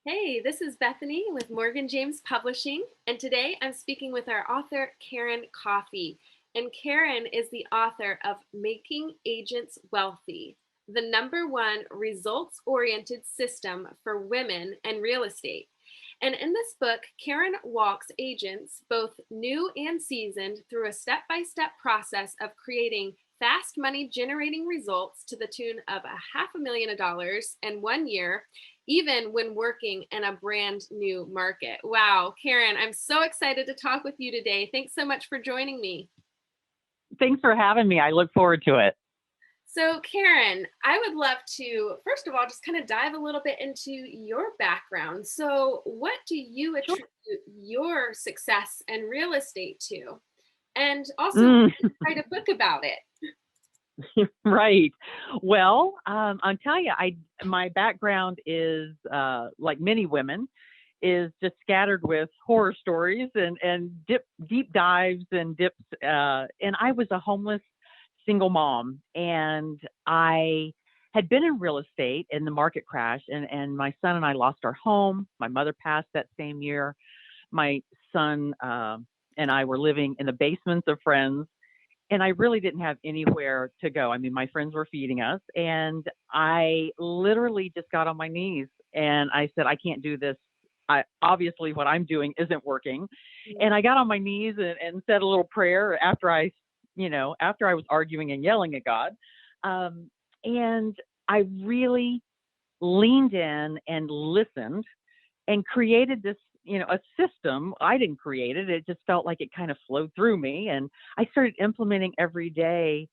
Hey, this is Bethany with Morgan James Publishing, and today I'm speaking with our author, Karen Coffey. And Karen is the author of Making Agents Wealthy, the number one results oriented system for women and real estate. And in this book, Karen walks agents, both new and seasoned, through a step by step process of creating fast money generating results to the tune of a $500,000 in 1 year, even when working in a brand new market. Wow, Karen, I'm so excited to talk with you today. Thanks so much for joining me. Thanks for having me. I look forward to it. So, Karen, I would love to, first of all, just kind of dive a little bit into your background. So, what do you Sure. attribute your success in real estate to? And also, Mm, write a book about it. right. Well, I'll tell you, my background is like many women, is just scattered with horror stories and deep dives and dips. And I was a homeless single mom, and I had been in real estate in the market crash, and my son and I lost our home. My mother passed that same year. My son and I were living in the basements of friends, and I really didn't have anywhere to go. I mean, my friends were feeding us, and I literally just got on my knees and I said, I can't do this. Obviously, what I'm doing isn't working. And I got on my knees and said a little prayer after I was arguing and yelling at God. And I really leaned in and listened and created this, a system. I didn't create it. It just felt like it kind of flowed through me. And I started implementing every day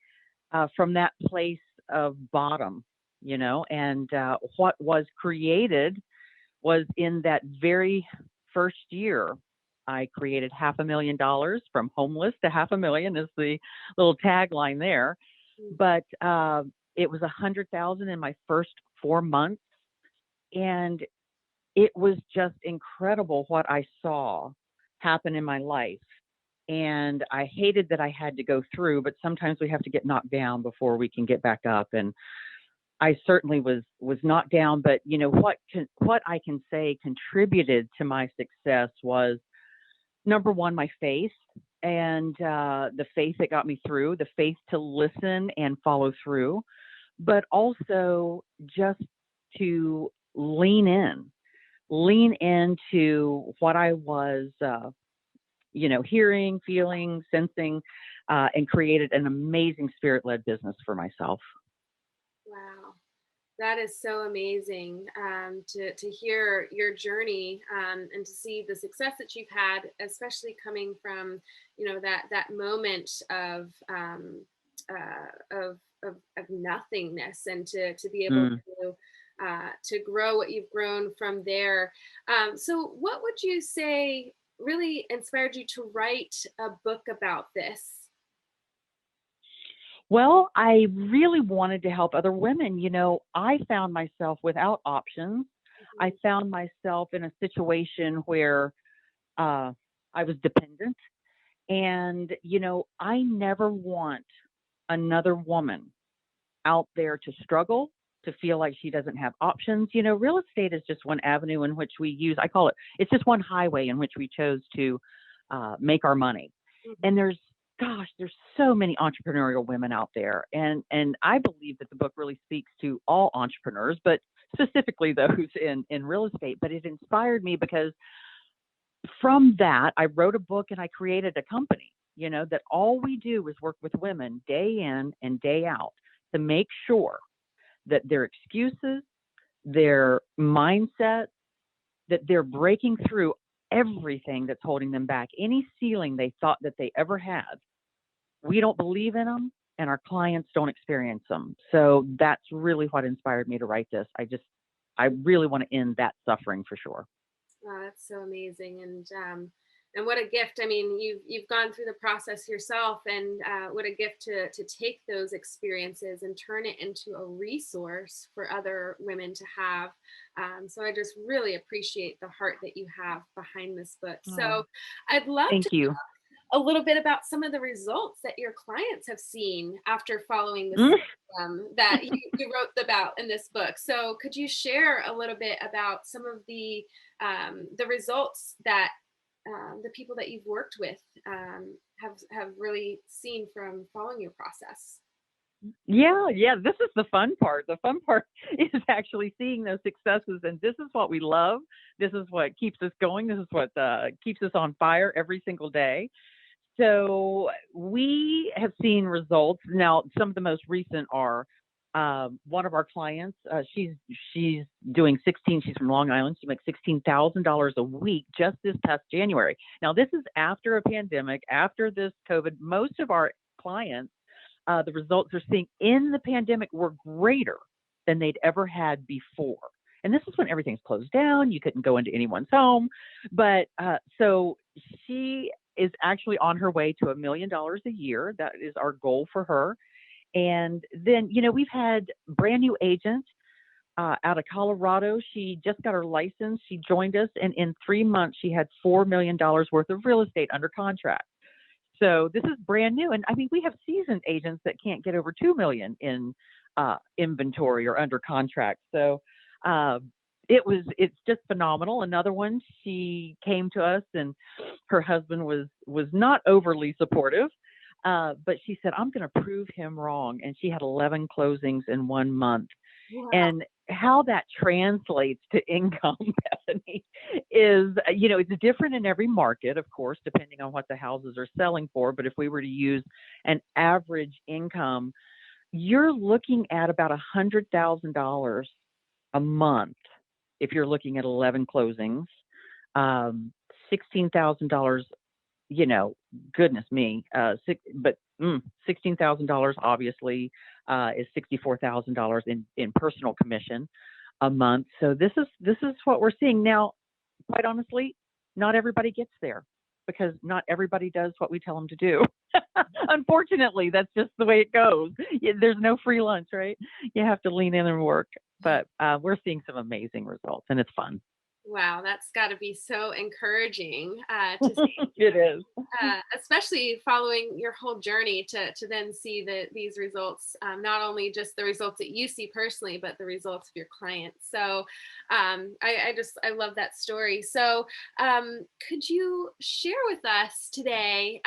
from that place of bottom, and what was created was in that very first year. I created $500,000 from homeless to 500,000 is the little tagline there. But it was 100,000 in my first 4 months. And it was just incredible what I saw happen in my life. And I hated that I had to go through, but sometimes we have to get knocked down before we can get back up. And I certainly was knocked down, but what I can say contributed to my success was number one, my faith, and the faith that got me through, the faith to listen and follow through, but also just to lean into what I was, hearing, feeling, sensing, and created an amazing spirit-led business for myself. Wow. That is so amazing to hear your journey and to see the success that you've had, especially coming from, that moment of nothingness, and to be able Mm. to grow what you've grown from there. So, what would you say really inspired you to write a book about this? Well, I really wanted to help other women. I found myself without options. I Mhm. found myself in a situation where uh, I was dependent. And, I never want another woman out there to struggle, to feel like she doesn't have options. Real estate is just one avenue in which we use, I call it's just one highway in which we chose to make our money. And Mhm. there's so many entrepreneurial women out there. And I believe that the book really speaks to all entrepreneurs, but specifically those in real estate. But it inspired me because from that, I wrote a book and I created a company, that all we do is work with women day in and day out to make sure that their excuses, their mindset, that they're breaking through everything that's holding them back, any ceiling they thought that they ever had. We don't believe in them, and our clients don't experience them. So that's really what inspired me to write this. I really want to end that suffering for sure. Wow, that's so amazing, and what a gift. I mean, you've gone through the process yourself, and what a gift to take those experiences and turn it into a resource for other women to have. So I just really appreciate the heart that you have behind this book. Oh, So I'd love thank to you. a little bit about some of the results that your clients have seen after following the Mm. system that you wrote about in this book. So could you share a little bit about some of the results that the people that you've worked with have really seen from following your process? Yeah, yeah. This is the fun part. The fun part is actually seeing those successes, and this is what we love. This is what keeps us going. This is what keeps us on fire every single day. So we have seen results. Now, some of the most recent are one of our clients. She's doing 16. She's from Long Island. She makes $16,000 a week just this past January. Now, this is after a pandemic, after this COVID. Most of our clients, the results they're seeing in the pandemic were greater than they'd ever had before. And this is when everything's closed down. You couldn't go into anyone's home. But so she is actually on her way to $1 million a year. That is our goal for her. And then, we've had brand new agents out of Colorado. She just got her license. She joined us, and in 3 months, she had $4 million worth of real estate under contract. So this is brand new, and I mean we have seasoned agents that can't get over 2 million in inventory or under contract. So uh, it's just phenomenal. Another one, she came to us, and her husband was not overly supportive, but she said, "I'm going to prove him wrong," and she had 11 closings in 1 month. Wow. And how that translates to income, Bethany, is, it's different in every market, of course, depending on what the houses are selling for. But if we were to use an average income, you're looking at about $100,000 a month if you're looking at 11 closings, $16,000, goodness me, $16,000 obviously is $64,000 in personal commission a month. So this is what we're seeing now. Quite honestly, not everybody gets there because not everybody does what we tell them to do. Unfortunately, that's just the way it goes. There's no free lunch, right? You have to lean in and work. But we're seeing some amazing results, and it's fun. Wow, that's got to be so encouraging to see, It is. especially following your whole journey to then see these results, not only just the results that you see personally, but the results of your clients. So I love that story. So could you share with us today?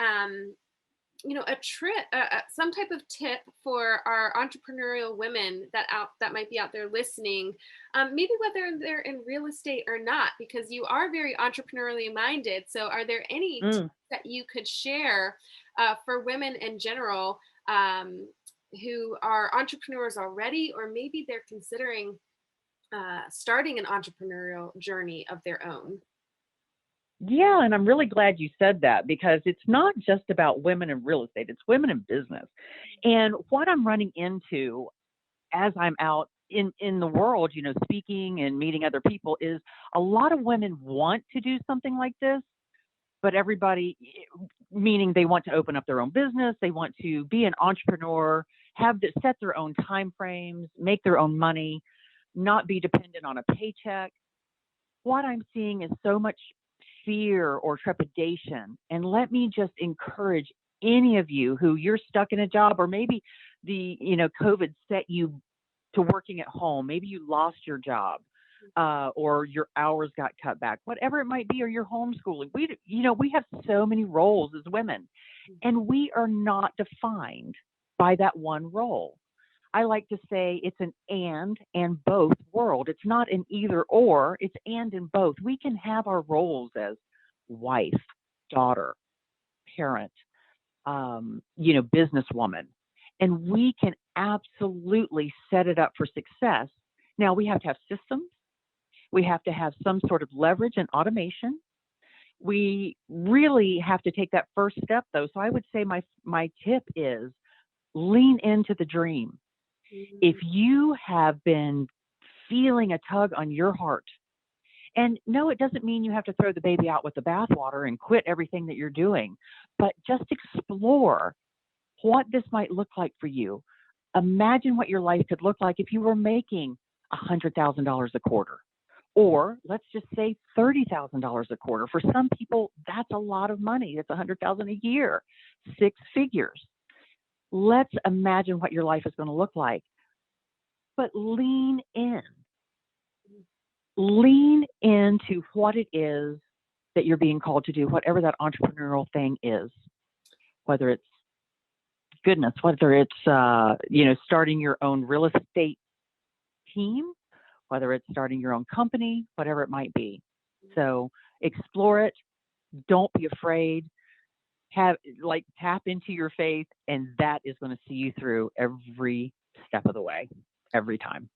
A trip, some type of tip for our entrepreneurial women that might be out there listening, maybe whether they're in real estate or not, because you are very entrepreneurially minded. So, are there any tips Mm. that you could share for women in general who are entrepreneurs already, or maybe they're considering starting an entrepreneurial journey of their own? Yeah, and I'm really glad you said that because it's not just about women in real estate, it's women in business. And what I'm running into as I'm out in the world, speaking and meeting other people is a lot of women want to do something like this, but everybody, meaning they want to open up their own business, they want to be an entrepreneur, have to set their own time frames, make their own money, not be dependent on a paycheck. What I'm seeing is so much fear or trepidation. And let me just encourage any of you who you're stuck in a job, or maybe COVID set you to working at home. Maybe you lost your job, or your hours got cut back, whatever it might be, or you're homeschooling. We have so many roles as women, and we are not defined by that one role. I like to say it's an and both world. It's not an either or, it's and in both. We can have our roles as wife, daughter, parent, businesswoman, and we can absolutely set it up for success. Now we have to have systems. We have to have some sort of leverage and automation. We really have to take that first step though. So I would say my tip is lean into the dream. If Mhm. you have been feeling a tug on your heart, and no, it doesn't mean you have to throw the baby out with the bathwater and quit everything that you're doing, but just explore what this might look like for you. Imagine what your life could look like if you were making $100,000 a quarter, Or let's just say $30,000 a quarter. For some people, that's a lot of money. It's $100,000 a year, 6 figures. Let's imagine what your life is going to look like. But lean in. Lean into what it is that you're being called to do, whatever that entrepreneurial thing is, whether it's goodness, whether it's starting your own real estate team, whether it's starting your own company, whatever it might be. So explore it. Don't be afraid. Tap into your faith, and that is going to see you through every step of the way, every time.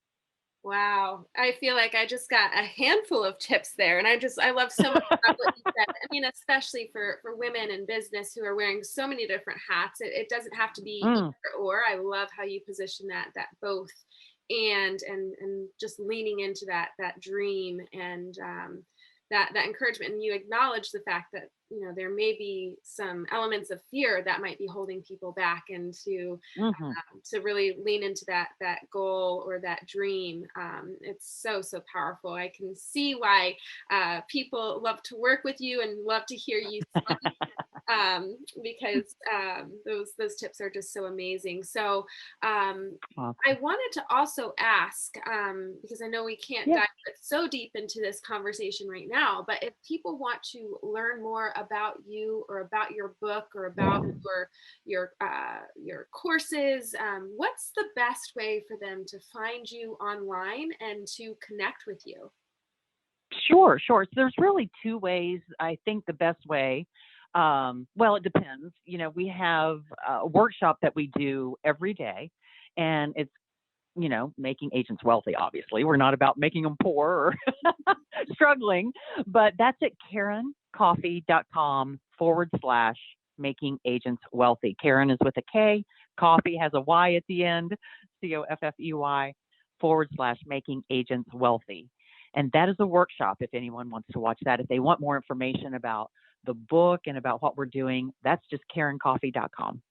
Wow. I feel like I just got a handful of tips there. And I love so much about what you said. I mean, especially for women in business who are wearing so many different hats. It doesn't have to be Mm. either or. I love how you position that both and just leaning into that dream and that encouragement. And you acknowledge the fact that, there may be some elements of fear that might be holding people back, and Hmm. to really lean into that goal or that dream. It's so powerful. I can see why people love to work with you and love to hear you speak, because those tips are just so amazing. So I Awesome. wanted to also ask, because I know we can't Yeah. dive so deep into this conversation right now, but if people want to learn more about you or about your book or about your courses, what's the best way for them to find you online and to connect with you? Sure, sure. So there's really two ways. I think the best way, well, it depends. We have a workshop that we do every day, and it's, making agents wealthy, obviously. We're not about making them poor or struggling, but that's at KarenCoffey.com/, making agents wealthy. Karen is with a K, Coffee has a Y at the end, COFFEY /, making agents wealthy. And that is a workshop if anyone wants to watch that. If they want more information about the book and about what we're doing, that's just KarenCoffey.com.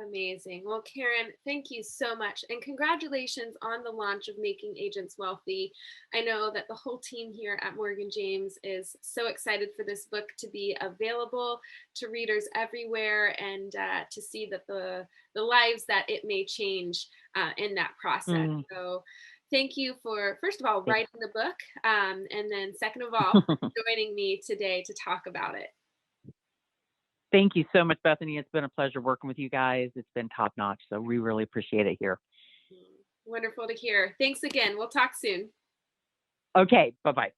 Amazing. Well, Karen, thank you so much. And congratulations on the launch of Making Agents Wealthy. I know that the whole team here at Morgan James is so excited for this book to be available to readers everywhere, and to see that the lives that it may change in that process. Mm. So thank you for, first of all, writing the book, and then second of all, for joining me today to talk about it. Thank you so much, Bethany. It's been a pleasure working with you guys. It's been top notch. So we really appreciate it here. Wonderful to hear. Thanks again. We'll talk soon. Okay. Bye bye.